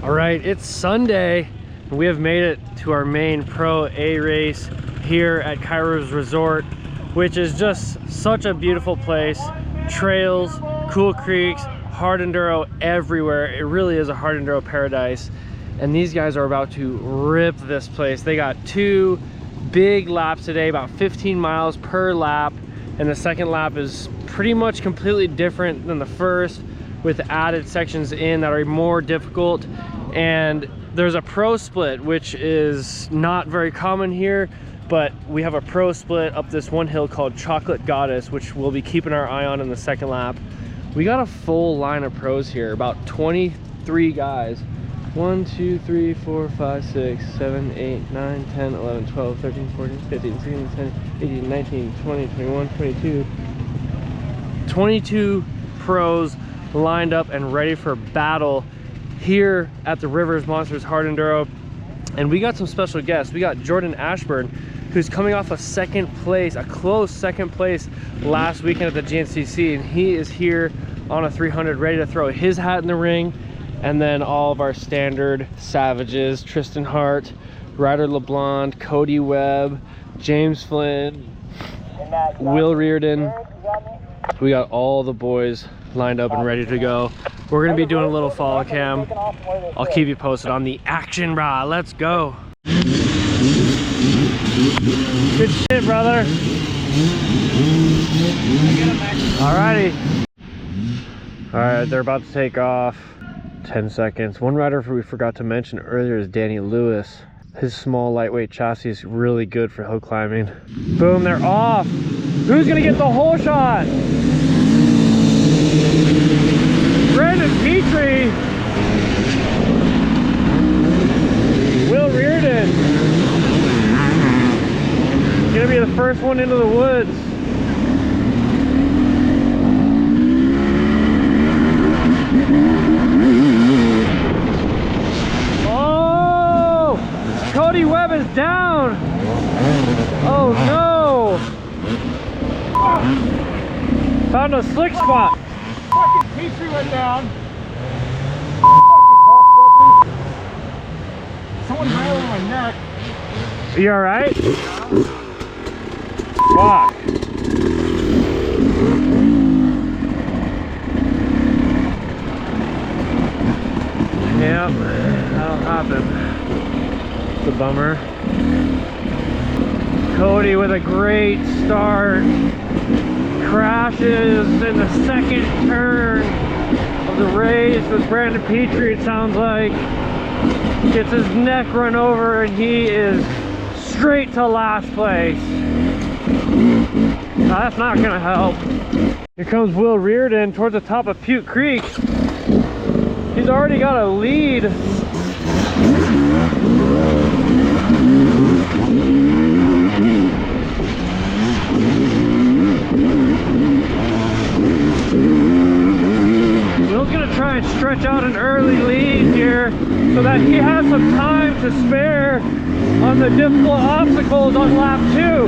All right, it's Sunday. We have made it to our main Pro A race here at Kairos Resort, which is just such a beautiful place. Trails, cool creeks, hard enduro everywhere. It really is a hard enduro paradise. And these guys are about to rip this place. They got 2 big laps today, about 15 miles per lap. And the second lap is pretty much completely different than the first, with added sections in that are more difficult. And there's a pro split, which is not very common here, but we have a pro split up this one hill called Chocolate Goddess, which we'll be keeping our eye on in the second lap. We got a full line of pros here, about 23 guys. 1, 2, 3, 4, 5, 6, 7, 8, 9, 10, 11, 12, 13, 14, 15, 16, 17, 18, 19, 20, 21, 22. 22 pros lined up and ready for battle here at the Rivers Monsters Hard Enduro. And we got some special guests. We got Jordan Ashburn, who's coming off a second place, a close second place last weekend at the GNCC, and he is here on a 300 ready to throw his hat in the ring. And then all of our standard savages: Trystan Hart, Ryder LeBlond, Cody Webb, James Flynn, Will Riordan. We got all the boys lined up and ready to go. We're gonna be doing a little follow cam. I'll keep you posted on the action, brah. Let's go. Good shit, brother. Alrighty. Alright, they're about to take off. 10 seconds. One rider we forgot to mention earlier is Danny Lewis. His small lightweight chassis is really good for hill climbing. Boom, they're off. Who's gonna get the whole shot? Brandon Petrie, Will Riordan, gonna be the first one into the woods. Oh, Cody Webb is down. Oh no! Found a slick spot. Fucking Petrie went down. Someone ran over my neck. You alright? Fuck. Yep, that'll happen. It's a bummer. Cody with a great start. Crashes in the second turn of the race with Brandon Petrie, it sounds like. Gets his neck run over and he is straight to last place. Now, that's not gonna help. Here comes Will Riordan towards the top of Puke Creek. He's already got a lead. Will's gonna try and stretch out an early lead here so that he has some time to spare on the difficult obstacles on lap 2.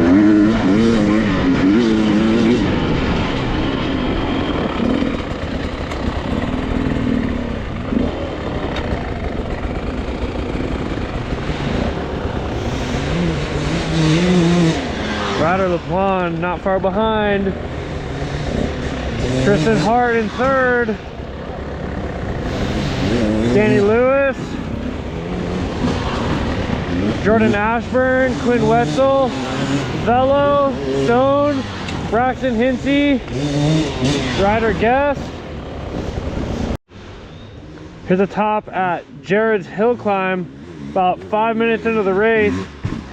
Ryder LeBlond not far behind. Trystan Hart in third. Danny Lewis, Jordan Ashburn, Quinn Wetzel, Velo, Stone, Braxton Hinsey, Ryder Guest. Here's a top at Jared's Hill Climb, about 5 minutes into the race.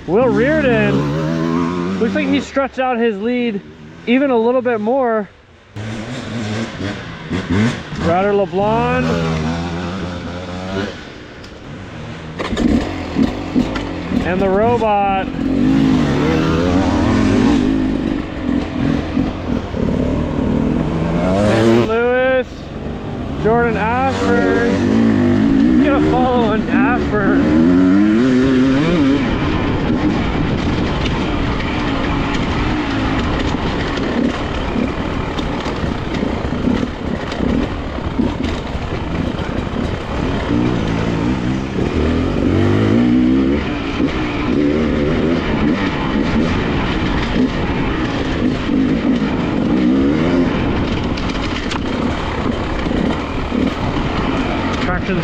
Will Riordan, looks like he stretched out his lead even a little bit more. Ryder LeBlond, and the robot. Danny Lewis, Jordan Ashburn. Get a follow on Ashburn.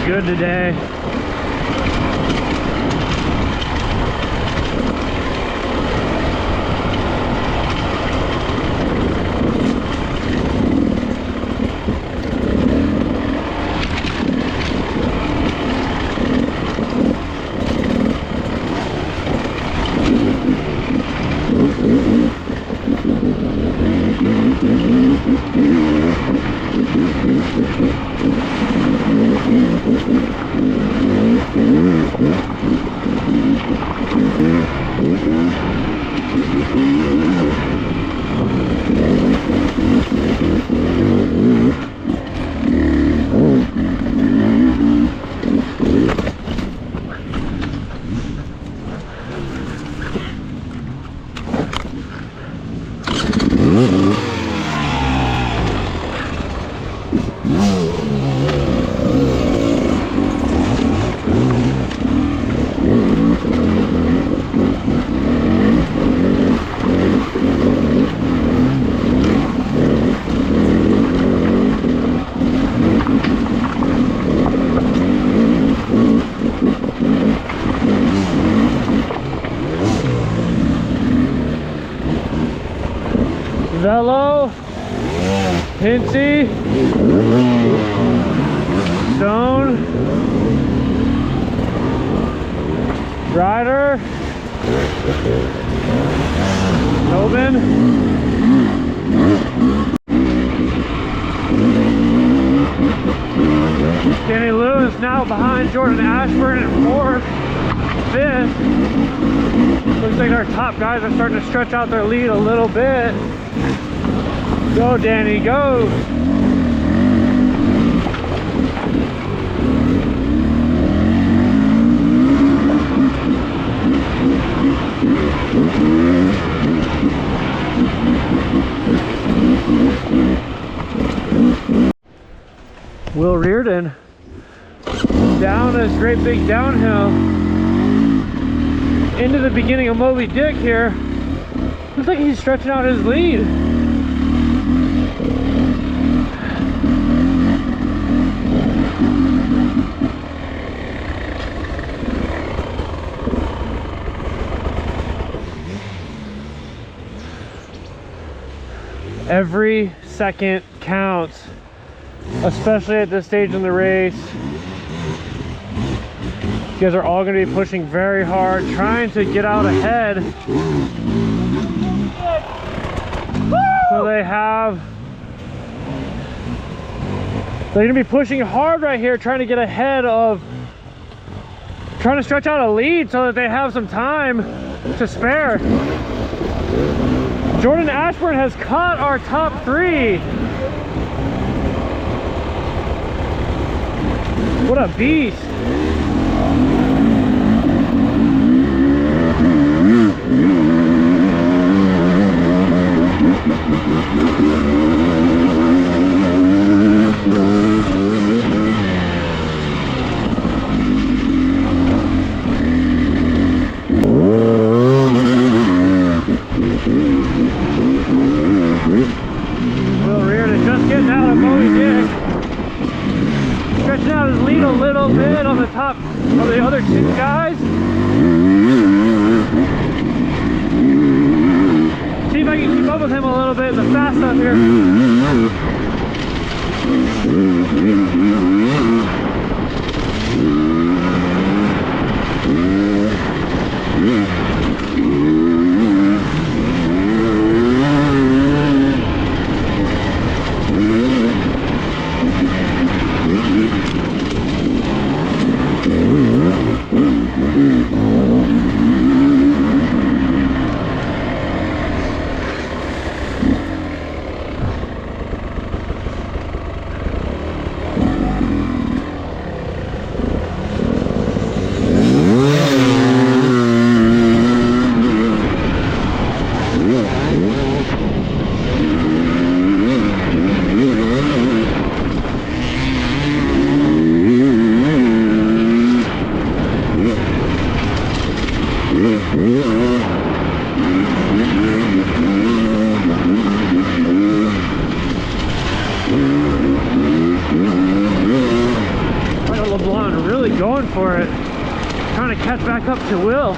good today. Velo, Hincy, Stone, Ryder, Tobin, Danny Lewis now behind Jordan Ashburn in 4th, 5th. Looks like our top guys are starting to stretch out their lead a little bit. Go, Danny, go! Will Riordan down this great big downhill into the beginning of Moby Dick here. Looks like he's stretching out his lead. Every second counts, especially at this stage in the race. You guys are all going to be pushing very hard, trying to get out ahead. So they're going to be pushing hard right here, trying to get ahead of, trying to stretch out a lead so that they have some time to spare. Jordan Ashburn has caught our top 3. What a beast. Will Riordan just getting out of Moby Dick. Stretching out his lead a little bit on the top of the other 2 guys. See if I can keep up with him a little bit in the fast stuff here. LeBlond really going for it, trying to catch back up to Will.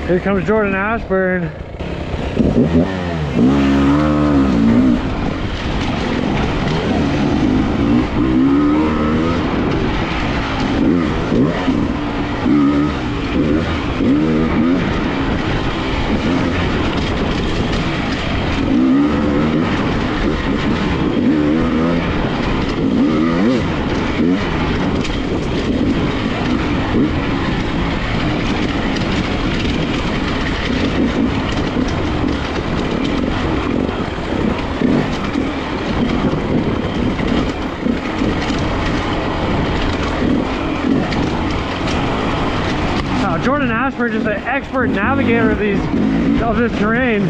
Here comes Jordan Ashburn. Jordan Ashburn is an expert navigator of this terrain.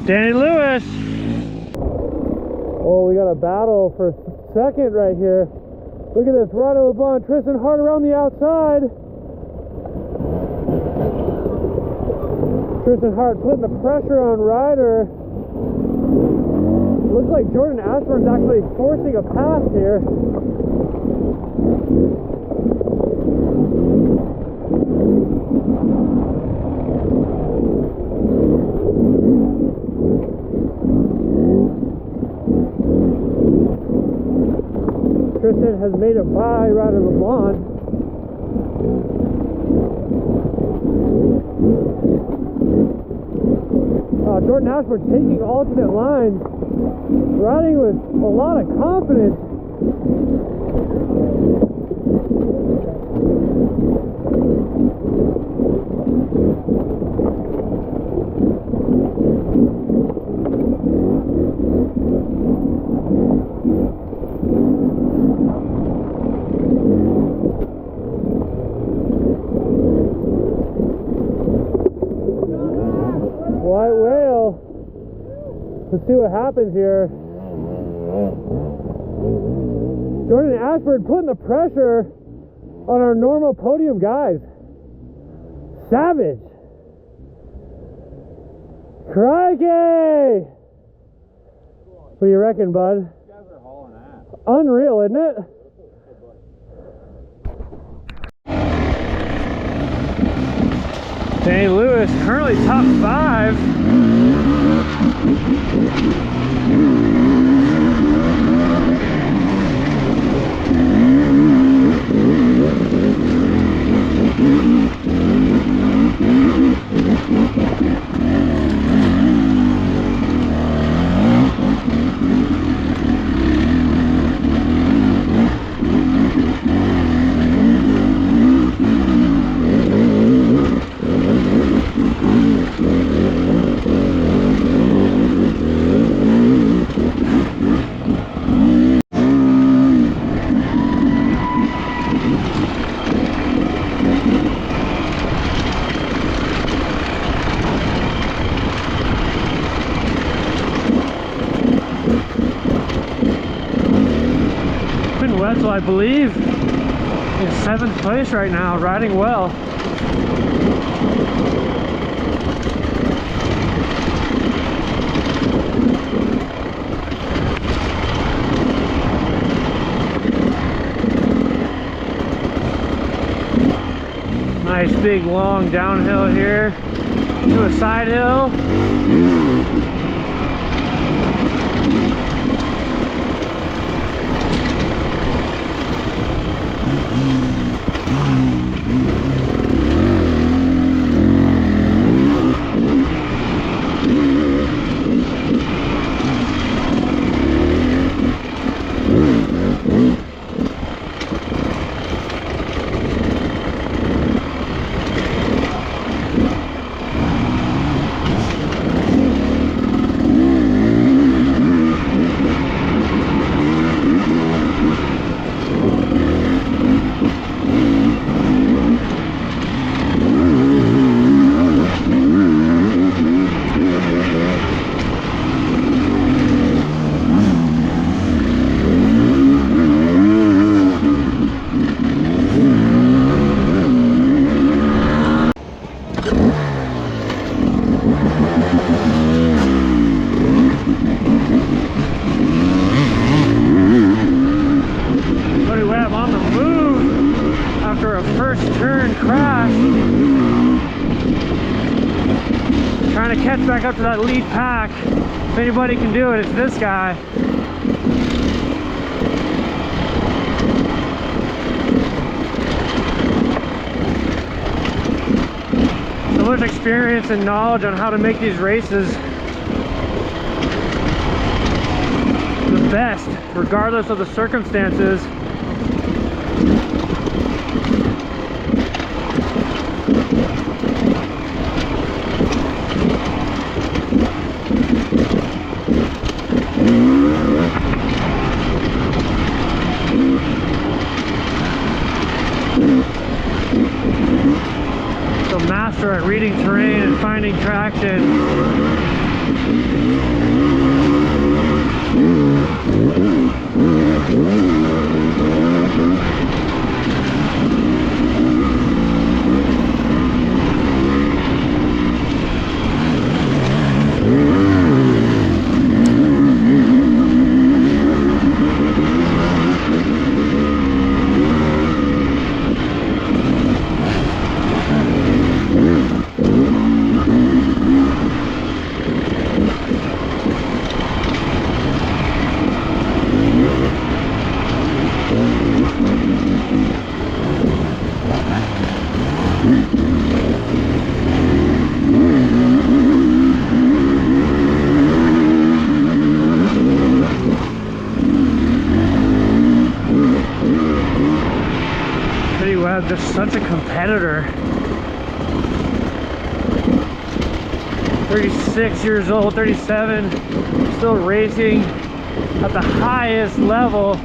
Danny Lewis. Oh, we got a battle for second right here. Look at this, Ryder LeBlond, Trystan Hart around the outside. Trystan Hart putting the pressure on Ryder. Looks like Jordan Ashburn's actually forcing a pass here. Trystan has made it by Ryder LeBlond. Jordan Ashburn taking alternate lines, riding with a lot of confidence. White whale. Let's see what happens here. Jordan Ashburn putting the pressure on our normal podium guys. Savage. Crikey! What do you reckon, bud? These guys are hauling ass. Unreal, isn't it? Danny Lewis currently top 5. Wetzel, I believe, in 7th place right now, riding well. Nice big long downhill here to a side hill. Trying to catch back up to that lead pack. If anybody can do it, it's this guy. So much experience and knowledge on how to make these races the best, regardless of the circumstances. Master at reading terrain and finding traction. Just such a competitor. 36 years old, 37, still racing at the highest level.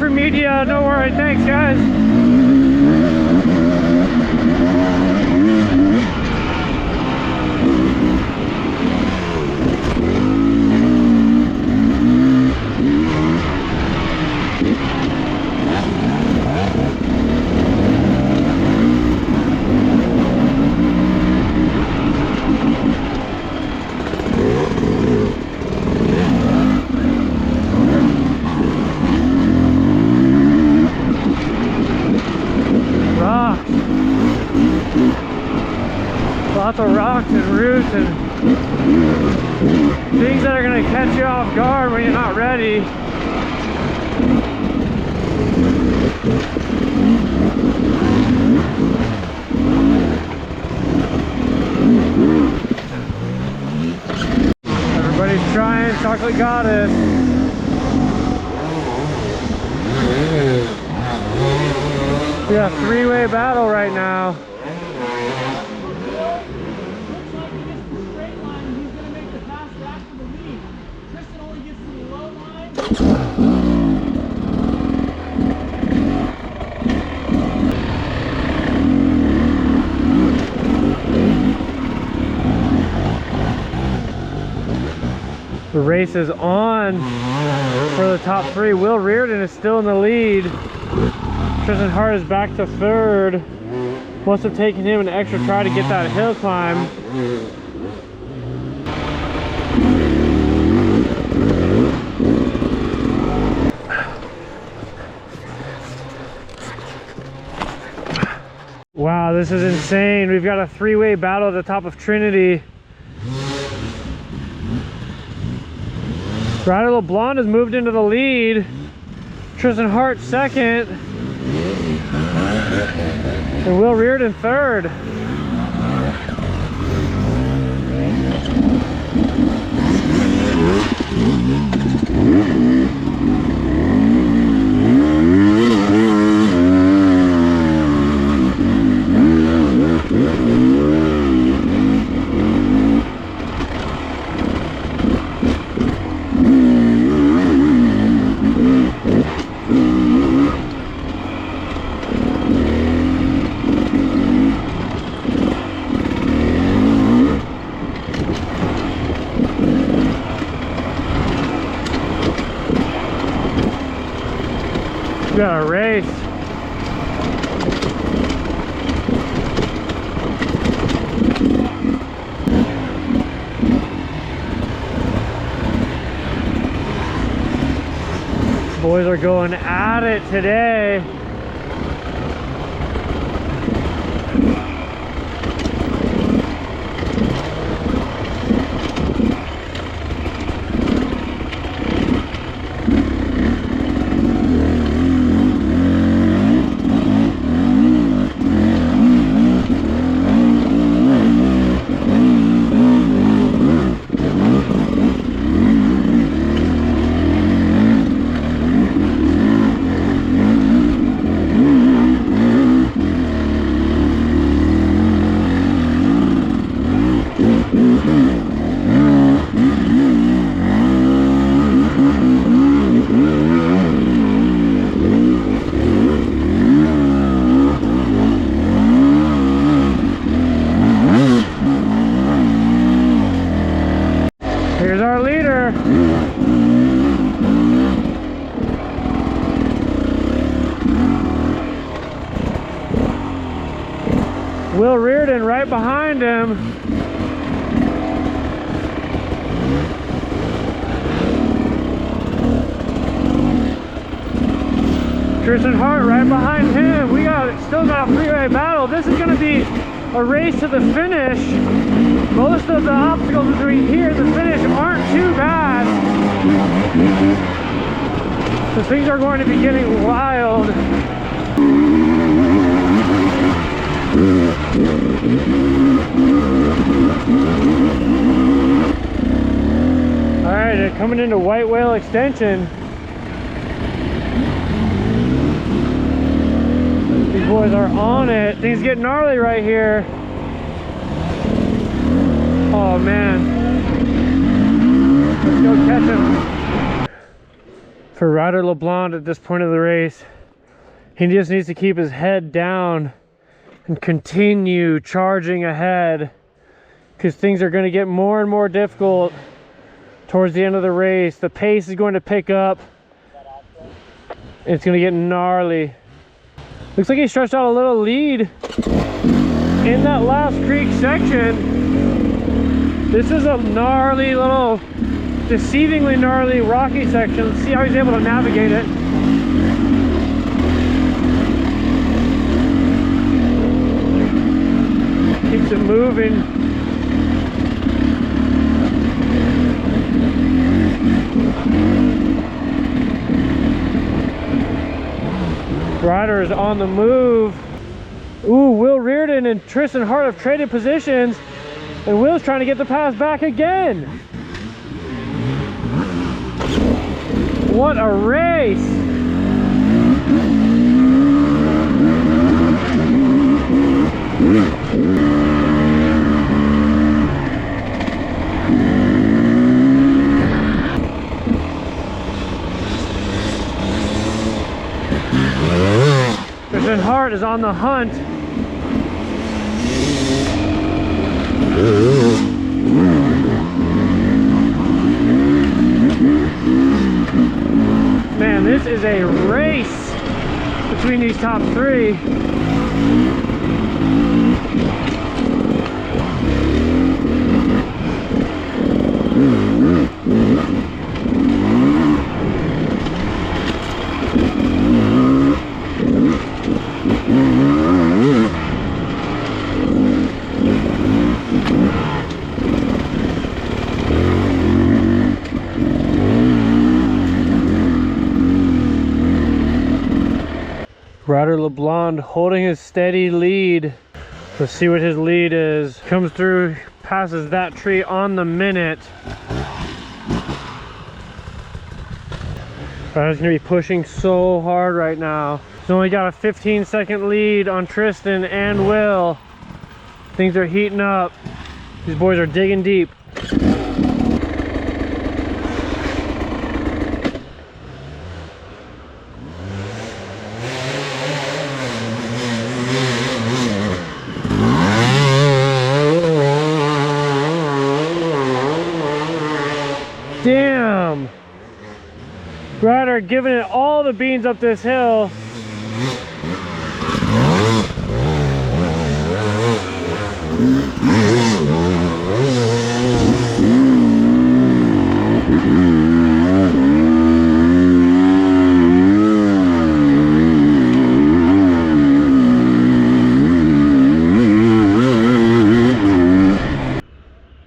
for media, no worries. Thanks, guys. Lots of rocks and roots and things that are going to catch you off guard when you're not ready. Everybody's trying Chocolate Goddess. We got a three-way battle right now. The race is on for the top three. Will Riordan is still in the lead. Trystan Hart is back to third. Must have taken him an extra try to get that hill climb. Wow, this is insane. We've got a three-way battle at the top of Trinity. Ryder LeBlond has moved into the lead. Trystan Hart second. And Will Riordan third. We got a race. Boys are going at it today. Here's our leader. Will Riordan right behind him. Trystan Hart right behind him. We still got a three-way battle. This is going to be a race to the finish. Most of the obstacles between here and the finish aren't too bad. So things are going to be getting wild. Alright, they're coming into White Whale Extension. These boys are on it. Things get gnarly right here. Oh man. Let's go catch him. for Ryder LeBlond at this point of the race. He just needs to keep his head down and continue charging ahead, because things are going to get more and more difficult towards the end of the race. The pace is going to pick up. It's going to get gnarly. Looks like he stretched out a little lead in that last creek section. This is a gnarly little, deceivingly gnarly rocky section. Let's see how he's able to navigate it. Keeps it moving. Ryder is on the move. Ooh, Will Riordan and Trystan Hart have traded positions, and Will's trying to get the pass back again. What a race! Trystan Hart is on the hunt. Man, this is a race between these top three. Ryder LeBlond holding his steady lead. Let's see what his lead is. Comes through, passes that tree on the minute. Ryder's gonna be pushing so hard right now. He's only got a 15-second lead on Trystan and Will. Things are heating up. These boys are digging deep. Damn! Ryder giving it all the beans up this hill.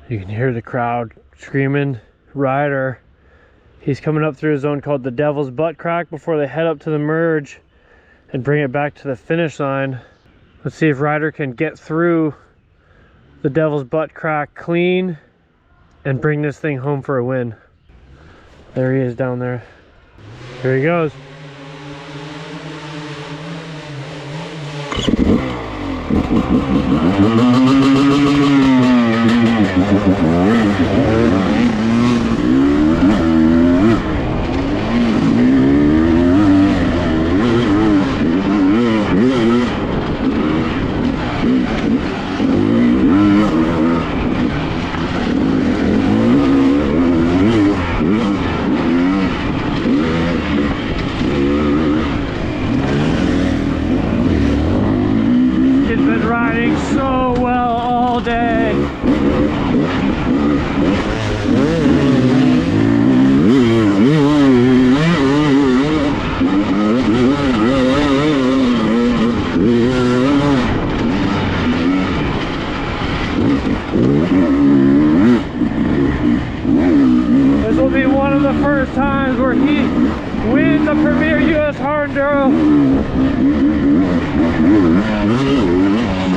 You can hear the crowd screaming Ryder. He's coming up through a zone called the Devil's Butt Crack before they head up to the merge and bring it back to the finish line. Let's see if Ryder can get through the Devil's Butt Crack clean and bring this thing home for a win. There he is down there. Here he goes. Kid's been riding so well all day. This will be one of the first times where he wins a premier US Hard Enduro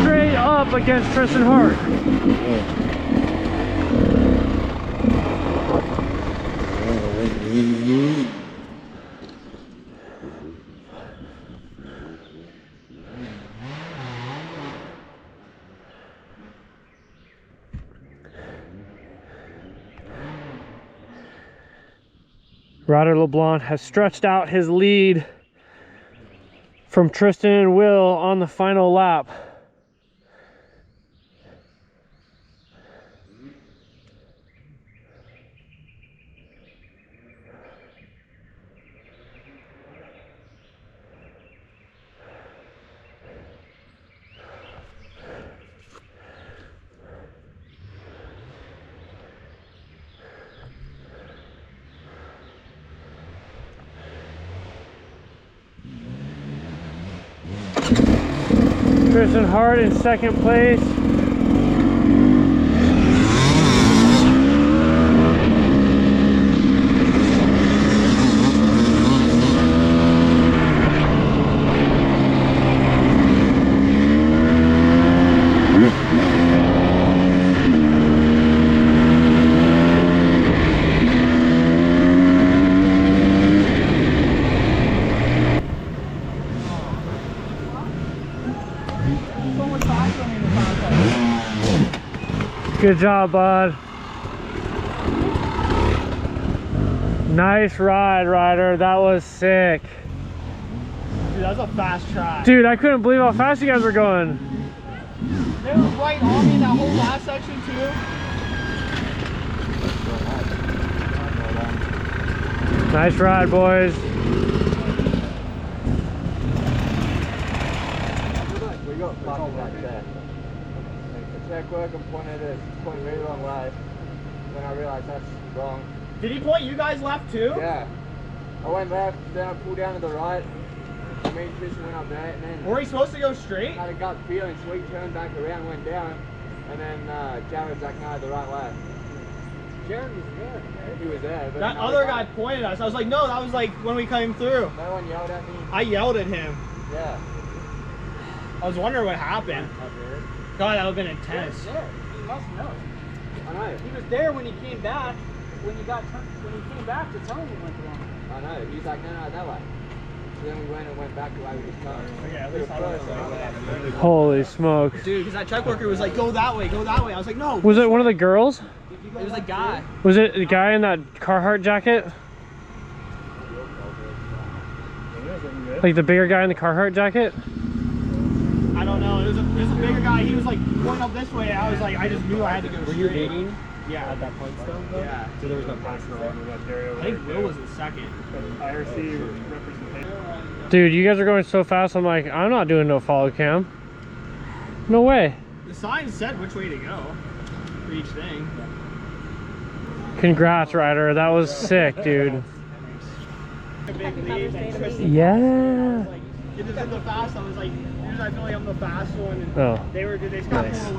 straight up against Trystan Hart. Ryder LeBlond has stretched out his lead from Trystan and Will on the final lap. Trystan Hart in second place. Good job, bud. Nice ride, Ryder. That was sick. Dude, that was a fast try. Dude, I couldn't believe how fast you guys were going. They were right on me in that whole last section, too. Nice ride, boys. We got fucked like that. The check work and pointed me the wrong way. Then I realised that's wrong. Did he point you guys left, too? Yeah. I went left, then I pulled down to the right. And me and Trystan went up there, and then Were we supposed to go straight? I had a gut feeling, so we turned back around, went down, and then Jared's like, no, the right way. Jared was there. He was there. But That other guy pointed us. I was like, no, that was like when we came through. No one yelled at me. I yelled at him. Yeah. I was wondering what happened. God, that would have been intense. Yeah, he must know. I know. He was there when he came back. When he came back to tell him he went the wrong way. I know. He's like, no, that way. So then we went back the way we just come. Okay, at least I don't know. Holy smokes. Dude, because that check worker was like, go that way, go that way. I was like, no. Was it one of the girls? It was a guy. Was it the guy in that Carhartt jacket? Like the bigger guy in the Carhartt jacket? I don't know. It was a bigger guy. He was like going up this way. I was like, I just knew I had to go straight. Were you dating? Yeah. At that point still? Though? Yeah. So there was no passing I think Will was in second. IRC representation. Dude, you guys are going so fast. I'm like, I'm not doing no follow cam. No way. The sign said which way to go for each thing. Congrats, Ryder. That was sick, dude. A big lead. And Trystan Yeah. like, it just in the fast. I was like, dude, I feel like I'm the fast one. And Oh. they just got Nice. pulled away.